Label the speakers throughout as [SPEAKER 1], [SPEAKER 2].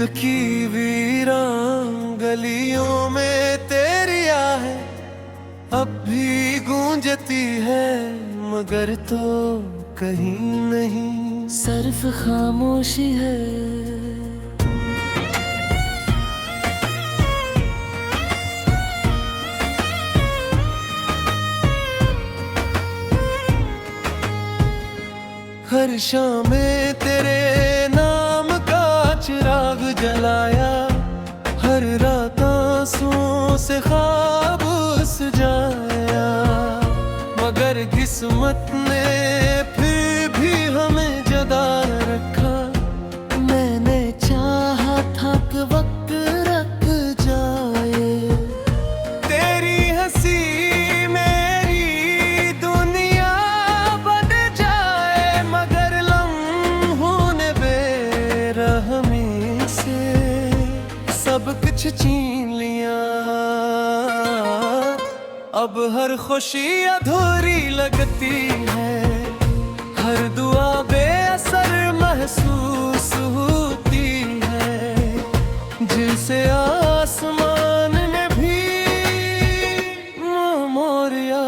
[SPEAKER 1] की वीरान गलियों में तेरी आहे अब भी गूंजती है, मगर तो कहीं नहीं
[SPEAKER 2] सिर्फ खामोशी है।
[SPEAKER 1] हर शाम में तेरे नाम का चिराग जलाया, हर रात आंसुओं से ख्वाब सजाया, मगर किस्मत ने फिर भी हमें जगा रखा।
[SPEAKER 2] मैंने चाहा था कि वक्त रख जाए,
[SPEAKER 1] तेरी हंसी मेरी दुनिया बन जाए, मगर लम्हों ने बेरहमी से सब कुछ छीन लिया। अब हर खुशी अधूरी लगती है, हर दुआ बेअसर महसूस होती है, जिसे आसमान ने भी मोरिया।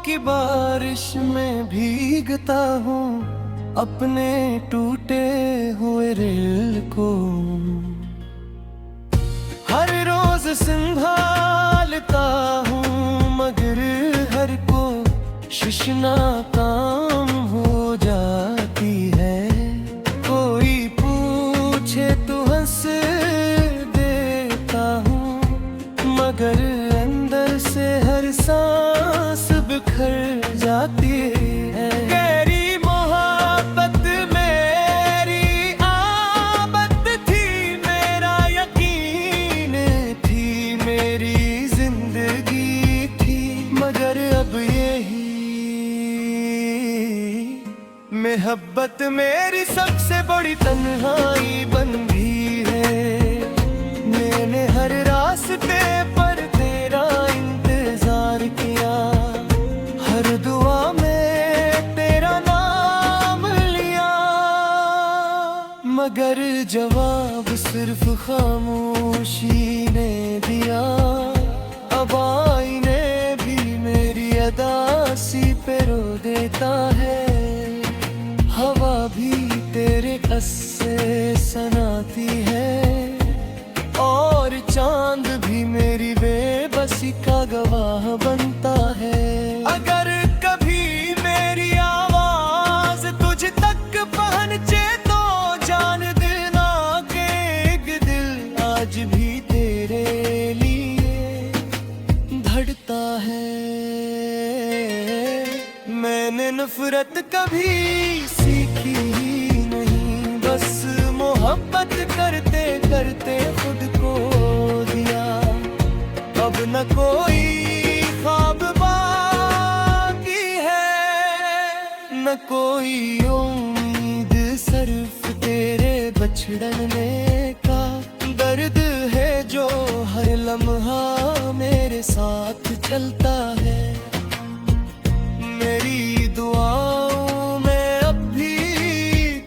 [SPEAKER 1] की बारिश में भीगता हूँ अपने टूटे हुए रेल को, हर रोज संभालता हूँ मगर हर को शिशना काम हो जाती है। कोई पूछे तो हंस देता हूँ, मगर अंदर से हर सांस बिखर जाती है। तेरी मोहब्बत मेरी आबद थी, मेरा यकीन थी, मेरी जिंदगी थी, मगर अब यही मोहब्बत मेरी सबसे बड़ी तन्हाई बन गई है। मैंने हर रास्ते पर तेरा इंतजार किया, हर दुआ में तेरा नाम लिया, मगर जवाब सिर्फ खामोशी ने दिया। अब आईने भी मेरी अदासी पे रो देता है, हवा भी तेरे कस्से सुनाती है, और चांद भी मेरी बेबसी का गवाह बनता है। अगर कभी मेरी आवाज तुझ तक पहुंचे तो जान देना कि एक दिल आज भी तेरे लिए धड़कता है। मैंने नफरत कभी सीखी ही नहीं, बस मोहब्बत करते करते खुद को दिया। अब न कोई ख्वाब बाकी है, न कोई उम्मीद, सिर्फ तेरे बछड़ने का दर्द है जो हर लम्हा मेरे साथ चलता है। मेरी दुआओं में अब भी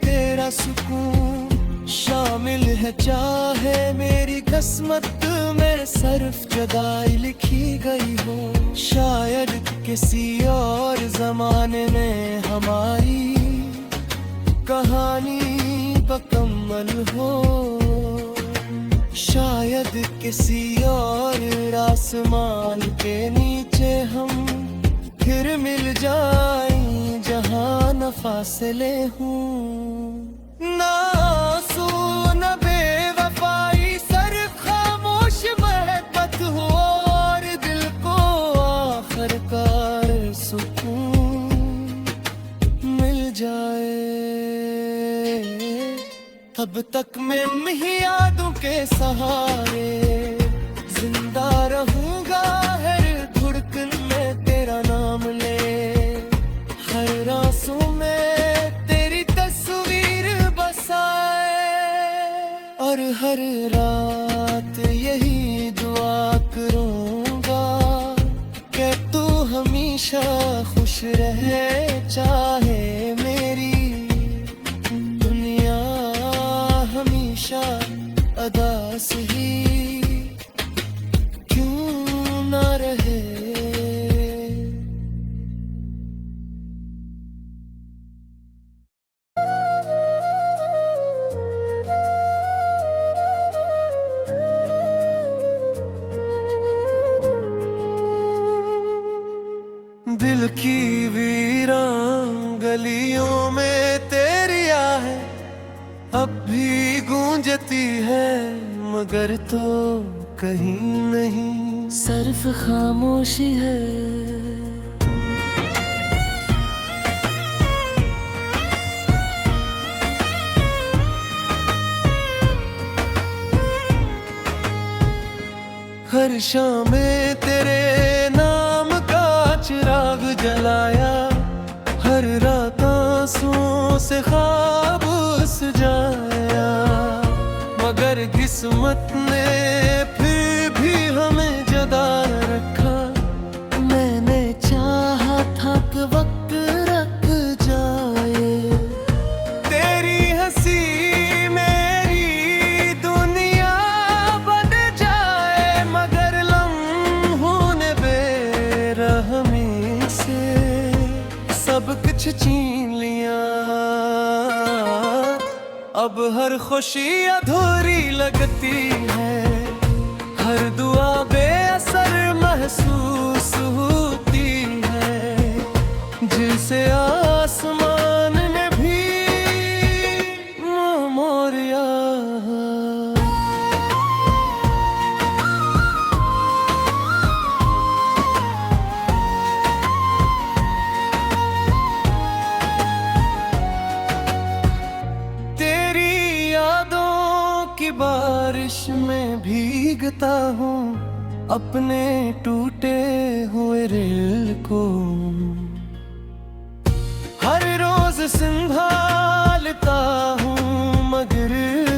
[SPEAKER 1] तेरा सुकून शामिल है, चाहे मेरी किस्मत में सिर्फ जुदाई लिखी गई हो। शायद किसी और जमाने में हमारी कहानी मुकम्मल हो, शायद किसी और आसमान के नीचे हम फिर मिल जाएं जहां न फासले हूँ। ना आंसू न बेवफाई, सिर्फ खामोश मोहब्बत हो, और दिल को आखिरकार सुकून मिल जाए। तब तक मैं इन्हीं यादों के सहारे जिंदा रहूंगा, हर धड़कन में तेरा नाम ले, हर आंसू में तेरी तस्वीर बसाए, और दिल की वीरान गलियों में तेरी आहे अब भी गूंजती है, मगर तो कहीं नहीं।
[SPEAKER 2] सिर्फ खामोशी है।
[SPEAKER 1] हर शाम में तेरे नाम का चिराग जलाया, हर रात आंसुओं से ख्वाब सजाया, मगर किस्मत ने फिर भी हमें जगा रखा।
[SPEAKER 2] मैंने चाहा था कि वक्त रख जाए,
[SPEAKER 1] तेरी हंसी मेरी दुनिया बन जाए, मगर लम्हों ने बेरहमी से सब कुछ छीन लिया। अब हर खुशी अधूरी लगती है, हर दुआ बेअसर महसूस होती है, जिसे आसमान ने भी मोरिया। की बारिश में भीगता हूँ अपने टूटे हुए दिल को, हर रोज संभालता हूँ मगर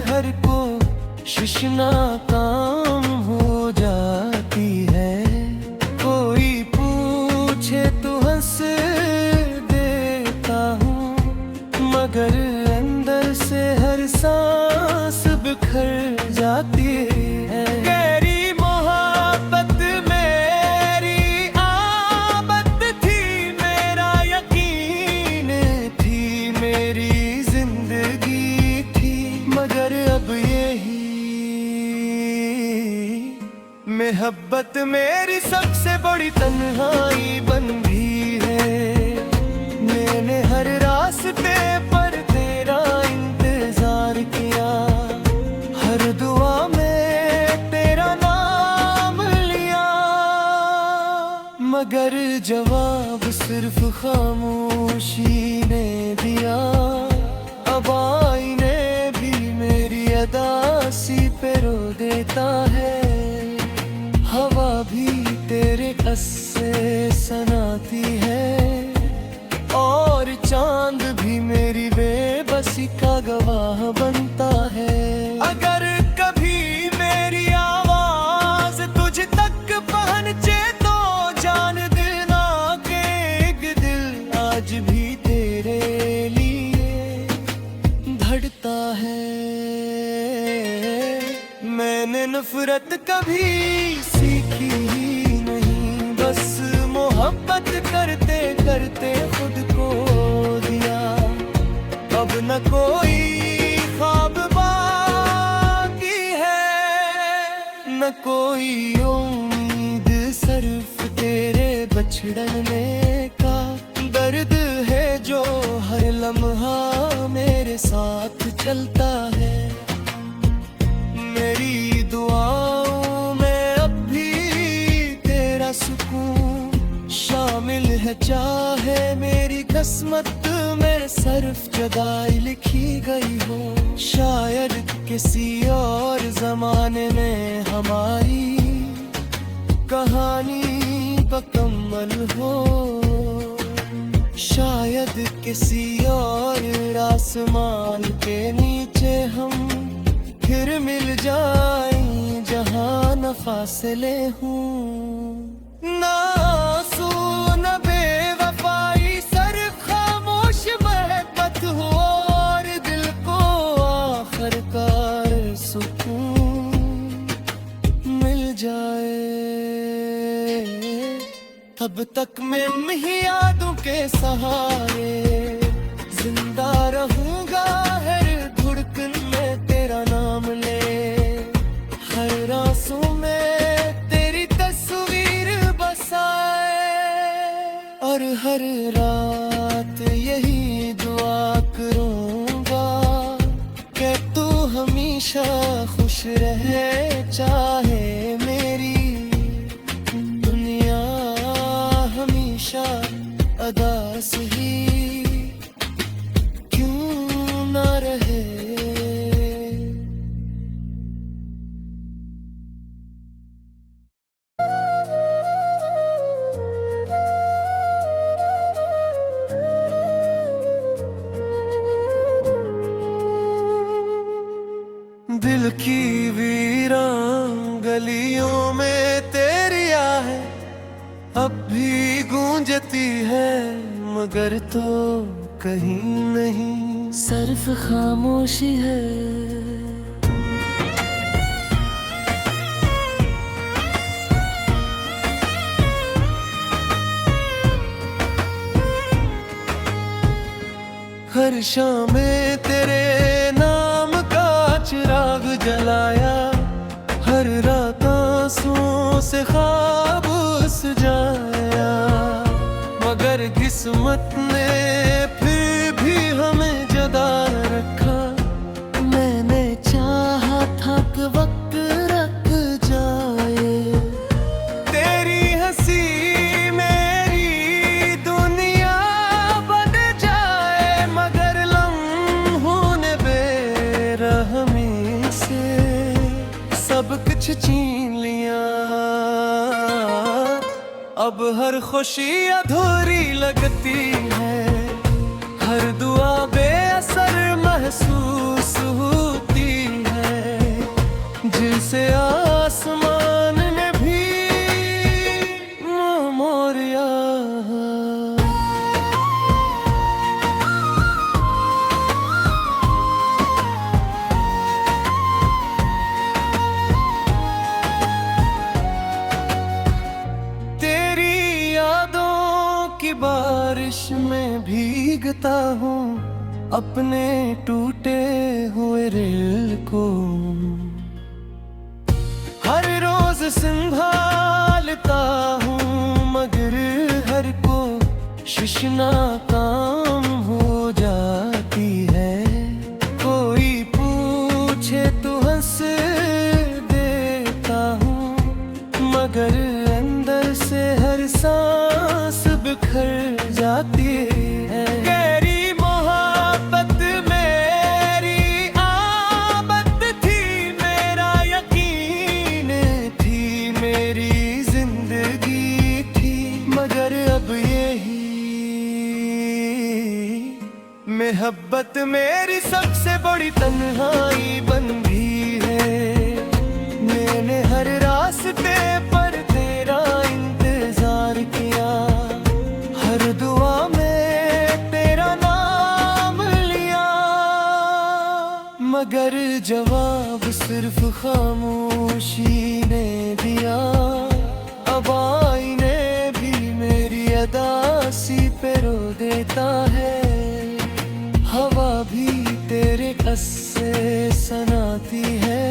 [SPEAKER 1] हर को शिशना काम हो जाती है। कोई पूछे तो हंस देता हूँ, मगर अंदर से हर सांस बिखर जाती है। गहरी मोहब्बत मेरी आबद थी, मेरा यकीन थी, मेरी जिंदगी थी, मगर अब यही मोहब्बत मेरी सबसे बड़ी तन्हाई बन गई है। मैंने हर रास्ते पर तेरा इंतजार किया, हर दुआ में तेरा नाम लिया, मगर जवाब सिर्फ खामोशी ने दिया। अब आईने भी मेरी अदासी पे रो देता है, हवा भी तेरे कस्से सुनाती है, और चांद भी मेरी बेबसी का गवाह बनता है। अगर कभी मेरी आवाज तुझ तक पहुंचे तो जान देना कि एक दिल आज भी तेरे लिए धड़कता है। मैंने नफरत कभी सीखी ही नहीं, बस मोहब्बत करते करते खुद को दिया। अब न कोई ख्वाब बाकी है, न कोई उम्मीद, सिर्फ तेरे बछड़ने का दर्द है जो हर लम्हा मेरे साथ चलता है। मेरी दुआओं में अब भी तेरा सुकून शामिल है, चाहे मेरी किस्मत में सिर्फ जुदाई लिखी गई हो। शायद किसी और जमाने में हमारी कहानी मुकम्मल हो, शायद किसी और आसमान के नीचे हम फिर मिल जाएं जहां न फासले हूँ। ना आंसू न बेवफाई, सिर्फ खामोश मोहब्बत हो, और दिल को आखिरकार सुकून मिल जाए। तब तक मैं इन्हीं यादों के सहारे जिंदा रहूंगा, हर धड़कन में तेरा नाम ले, हर आंसू में तेरी तस्वीर बसाए, और
[SPEAKER 2] और हर रात यही दुआ करूंगा कि तू हमेशा खुश रहे, चाहे मेरी दुनिया हमेशा अदास ही क्यों ना रहे। दिल की वीरान गलियों में तेरी आहे अब भी गूंजती है, मगर तो कहीं नहीं सिर्फ खामोशी है। हर शाम में तेरे नाम का चिराग जलाया, हर रात आंसुओं से ख्वाब सजाया, मगर किस्मत ने फिर भी हमें जदा रखा। मैंने चाहा था कि वक्त रख जाए, तेरी हंसी मेरी दुनिया बन जाए, मगर लम्हों ने बेरहमी से सब कुछ छीन लिया। अब हर खुशी अधूरी लगती है, हर दुआ बेअसर महसूस होती है, जिसे आसमान ने भी मोरिया। बारिश में भीगता हूँ अपने टूटे हुए दिल को, हर रोज संभालता हूँ मगर हर को शिशना काम हो जाती है। कोई पूछे तो हंस देता हूँ मगर अंदर से हर सांस बिखर जाती है। गहरी मोहब्बत मेरी आबद थी, मेरा यकीन थी, मेरी जिंदगी थी, मगर अब यही मोहब्बत मेरी सबसे बड़ी तन्हाई बन गई है। मैंने हर रास्ते पर तेरा इंतजार किया, हर दुआ में तेरा नाम लिया, मगर जवाब सिर्फ खामोशी ने दिया। अब आईने भी मेरी अदासी पे रो देता है, हवा भी तेरे कस्से सुनाती है,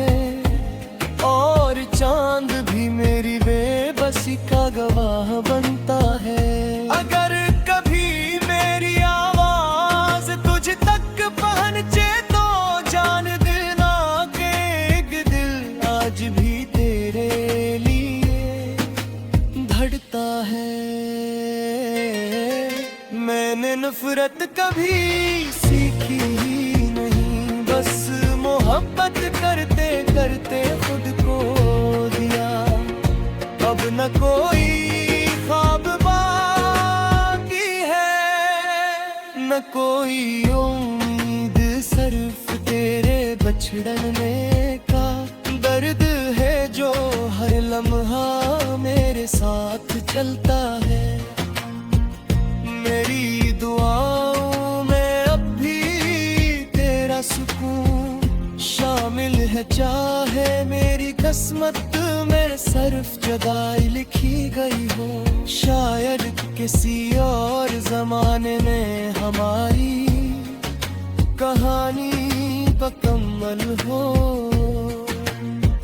[SPEAKER 2] और चांद भी मेरी बेबसी का गवाह बनता है। अगर कभी मेरी आवाज तुझ तक पहुंचे तो जान देना कि एक दिल आज भी तेरे लिए धड़कता है। मैंने नफरत कभी सीखी ही नहीं, बस मोहब्बत करते करते खुद को दिया। अब न कोई ख्वाब बाकी है, न कोई उम्मीद, सिर्फ तेरे बछड़ने का दर्द है जो हर लम्हा मेरे साथ चलता है। मेरी दुआओं में अब भी तेरा सुकून शामिल है, चाहे मेरी किस्मत में सिर्फ जुदाई लिखी गई हो। शायद किसी और जमाने में हमारी कहानी मुकम्मल हो,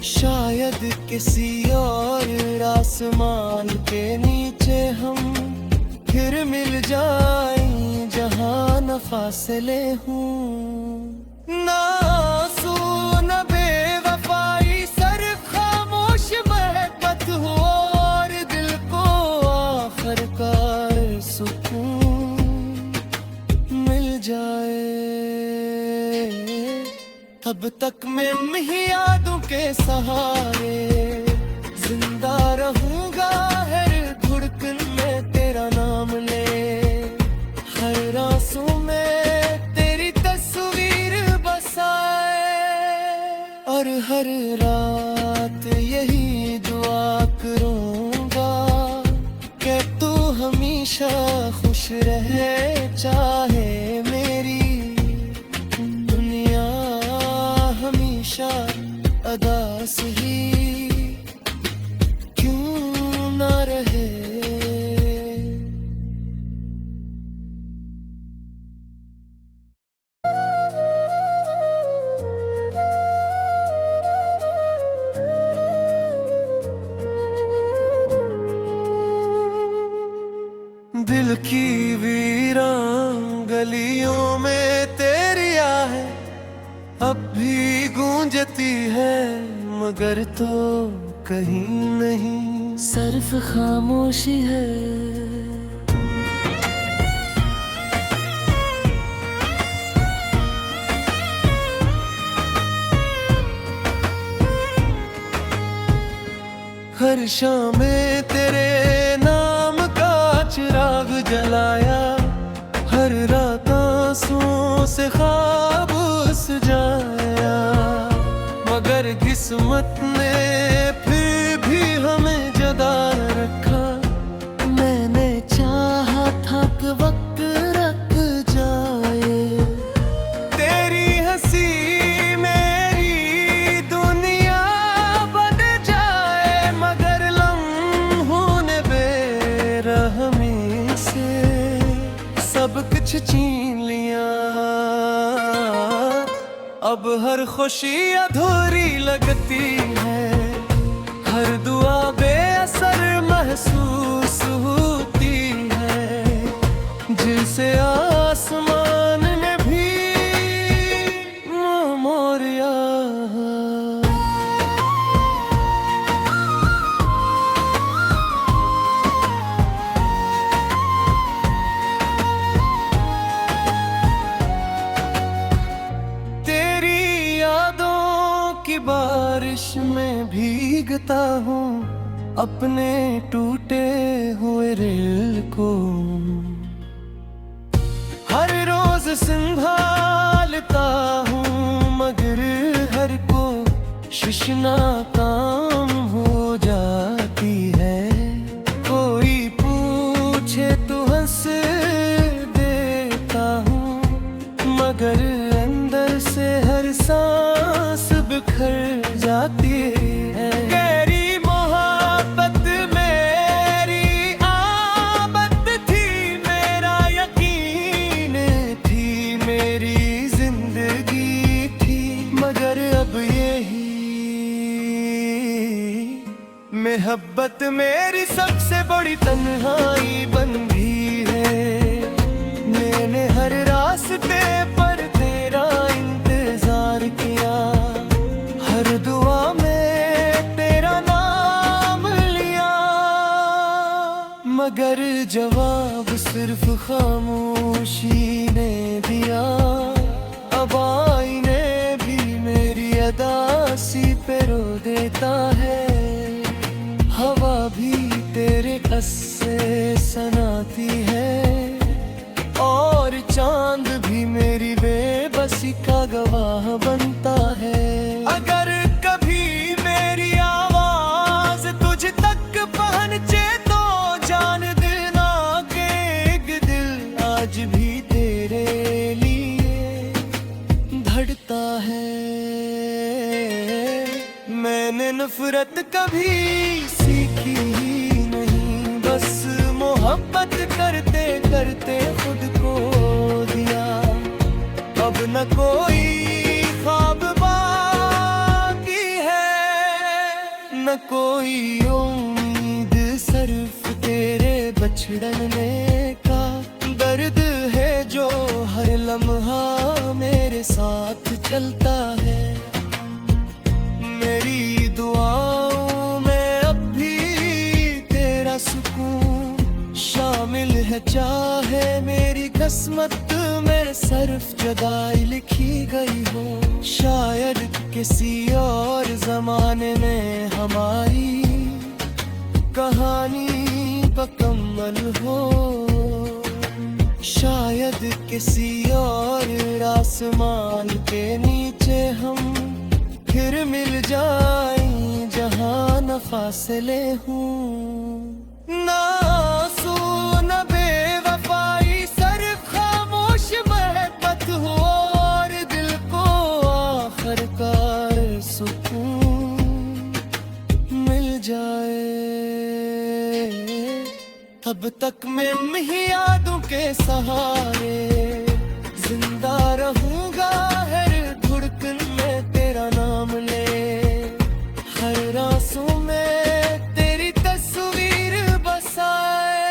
[SPEAKER 2] शायद किसी और आसमान के नीचे हम फिर मिल
[SPEAKER 1] मिल जाए जहां न फासले हूँ। ना आंसू न बेवफाई, सिर्फ खामोश महबत हो और दिल को आखिरकार सुकून मिल जाए। तब तक मैं इन्हीं यादों के सहारे जिंदा रहूंगा, हर धड़कन में तेरा नाम ले, हर आंसू में तेरी तस्वीर बसाए, और हर रात यही दुआ करूंगा कि तू हमेशा खुश रहे, चाहे मेरी दुनिया हमेशा अदास ही क्यों ना रहे। दिल की वीरान गलियों में तेरी आहे अब भी गूंजती है, मगर तो कहीं नहीं
[SPEAKER 2] सिर्फ खामोशी है।
[SPEAKER 1] हर शाम में तेरे नाम का चिराग जलाया, हर रात आंसुओं से ख्वाब सजाया, मगर किस्मत ने फिर भी हमें जगा रखा।
[SPEAKER 2] मैंने चाहा था कि वक्त रख जाए,
[SPEAKER 1] तेरी हंसी मेरी दुनिया बन जाए, मगर लम्हों ने बेरहमी से सब कुछ छीन लिया। अब हर खुशी अधूरी लगती है, हर दुआ बेअसर महसूस होती है, जिसे आसमान ने भी मोरिया। की बारिश में भीगता हूँ अपने टूटे हुए दिल को, हर रोज संभालता हूँ मगर हर को शिशना काम हो जाती है। कोई पूछे तो हंस देता हूँ मगर अंदर से हर सांस बिखर जाती है। तेरी मोहब्बत मेरी आबद थी, मेरा यकीन थी, मेरी जिंदगी थी, मगर अब यही मोहब्बत मेरी सबसे बड़ी तन्हाई बन गई है। मैंने हर रास्ते पर तेरा इंतजार किया, हर दुआ में तेरा नाम लिया, मगर जवाब सिर्फ खामोशी ने दिया। अब आईने भी मेरी अदासी पे रो देता है, हवा भी तेरे कस्से सुनाती है, और चांद भी मेरी बेबसी का गवाह बनता है। अगर कभी मेरी आवाज तुझ तक पहुंचे तो जान देना कि एक दिल आज भी तेरे लिए धड़कता है। मैंने नफरत कभी सीखी ही नहीं, बस मोहब्बत करते करते खुद को दिया। अब न कोई ख्वाब बाकी है, न कोई उम्मीद, सिर्फ तेरे बछड़ने का साथ चलता है। मेरी दुआओं में अब भी तेरा सुकून शामिल है, चाहे मेरी किस्मत में सिर्फ जुदाई लिखी गई हो। शायद किसी और जमाने में हमारी कहानी मुकम्मल हो, शायद किसी और आसमान के नीचे हम फिर मिल जाएं, जहां न फासले हूँ। ना आंसू न बेवफाई, सिर्फ खामोश मोहब्बत हो, और दिल को आखिरकार सुकून मिल जाए। अब तक मैं ही यादों के सहारे जिंदा रहूंगा, हर धड़कन में तेरा नाम ले, हर आंसू में तेरी तस्वीर बसाए,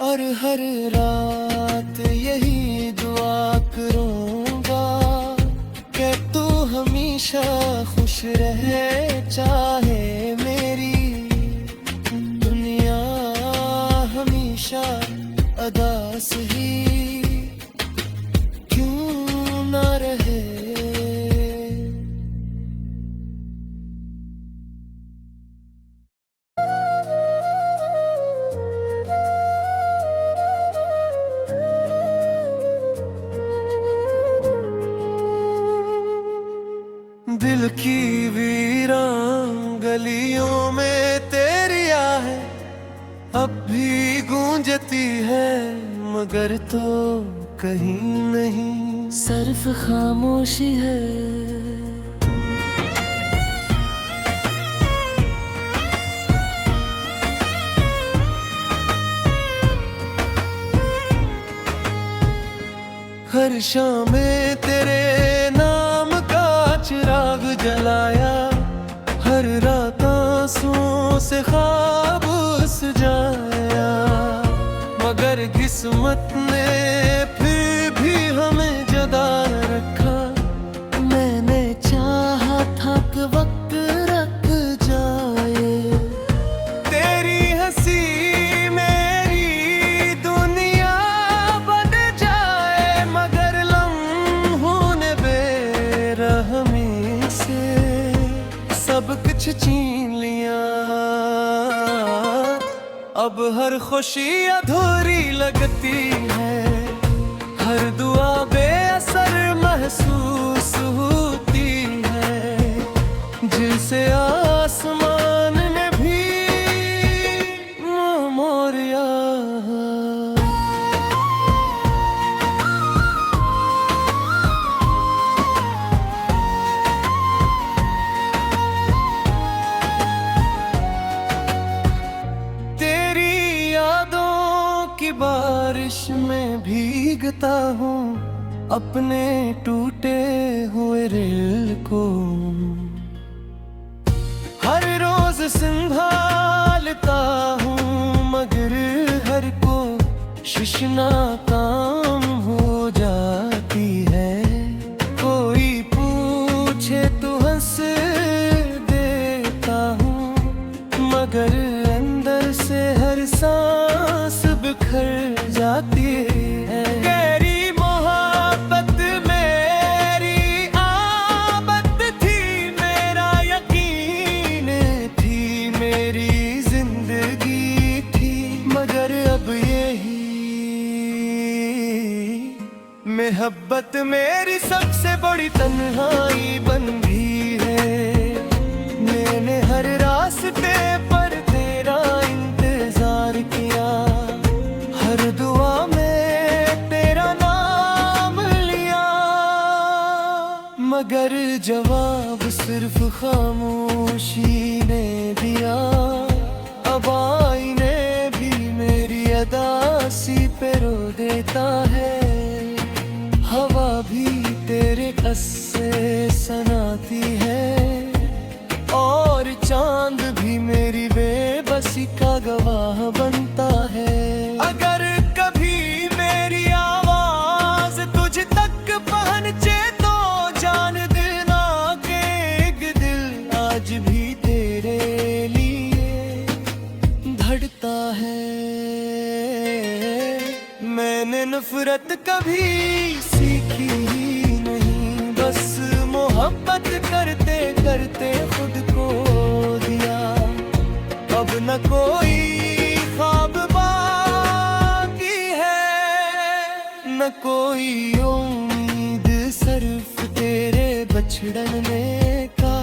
[SPEAKER 1] और हर रात यही दुआ करूंगा कि तू हमेशा खुश रहे, चाहे मेरी दुनिया हमेशा अदास ही क्यों ना रहे। दिल की वीरान गलियों में तेरी आहे अब भी गूंजती है, मगर तो कहीं नहीं
[SPEAKER 2] सिर्फ खामोशी है।
[SPEAKER 1] हर शाम में तेरे नाम का चिराग जलाया, हर रात आंसुओं से ख्वाब सजाया, मगर किस्मत ने फिर भी हमें जुदा रखा।
[SPEAKER 2] मैंने चाहा था कि वक्त रख जाए,
[SPEAKER 1] तेरी हंसी मेरी दुनिया बन जाए, मगर लम्हों ने बेरहमी से सब कुछ छीन लिया। अब हर खुशी अधूरी लगती है, हर दुआ बेअसर महसूस होती है, जिसे आसमान ने भी मोरिया। की बारिश में भीगता हूँ अपने टूटे हुए दिल को, हर रोज संभालता हूँ मगर हर कोशिश नाकाम हो जाती है। कोई पूछे तो हंस देता हूँ मगर अंदर से हर सांस बिखर जाती है। गहरी मोहब्बत मेरी आदत थी, मेरा यकीन थी, मेरी जिंदगी थी, मगर अब यही मोहब्बत मेरी सबसे बड़ी तन्हाई बन गई है। मैंने हर रास्ते पर तेरा इंतजार किया, हर दुआ में तेरा नाम लिया, मगर जवाब सिर्फ खामोशी ने दिया। अब आईने भी मेरी अदासी पे रो देता है, हवा भी तेरे कस्से सुनाती है, और चांद भी मेरी बेबसी का गवाह बनता है। अगर कभी मेरी आवाज तुझ तक पहुंचे चलता है। मैंने नफरत कभी सीखी ही नहीं, बस मोहब्बत करते करते खुद को दिया। अब न कोई ख्वाब बाकी है, न कोई उम्मीद, सिर्फ तेरे बछड़ने का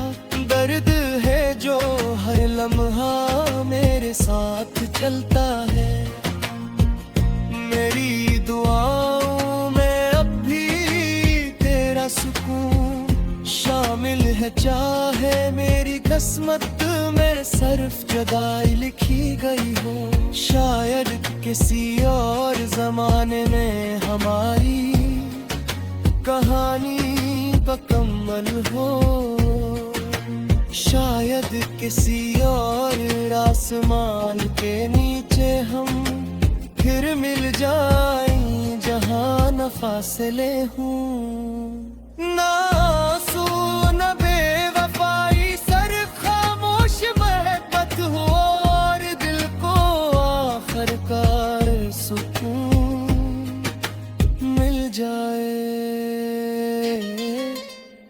[SPEAKER 1] दर्द है जो हर लम्हा मेरे साथ चलता है। मेरी दुआओं में अब भी तेरा सुकून शामिल है, चाहे मेरी किस्मत में सिर्फ जुदाई लिखी गई हो। शायद किसी और जमाने में हमारी कहानी मुकम्मल हो, शायद किसी और आसमान के नीचे हम फिर मिल जाएं, जहां न फासले हूँ। ना आंसू न बेवफाई, सिर्फ खामोश मोहब्बत हो, और दिल को आखिरकार सुकून मिल जाए।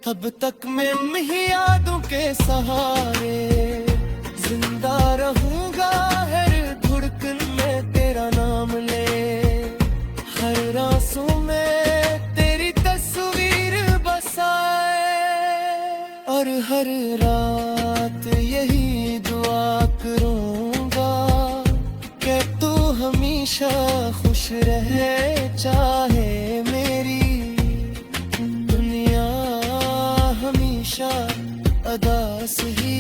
[SPEAKER 1] अब तक मैं इन्हीं यादों के सहारे जिंदा रहूंगा, हर धड़कन में तेरा नाम ले, हर आंसू में तेरी तस्वीर बसाए, और हर रात यही दुआ करूंगा कि तू हमेशा खुश रहे, चाहे मेरी दुनिया हमेशा अदास ही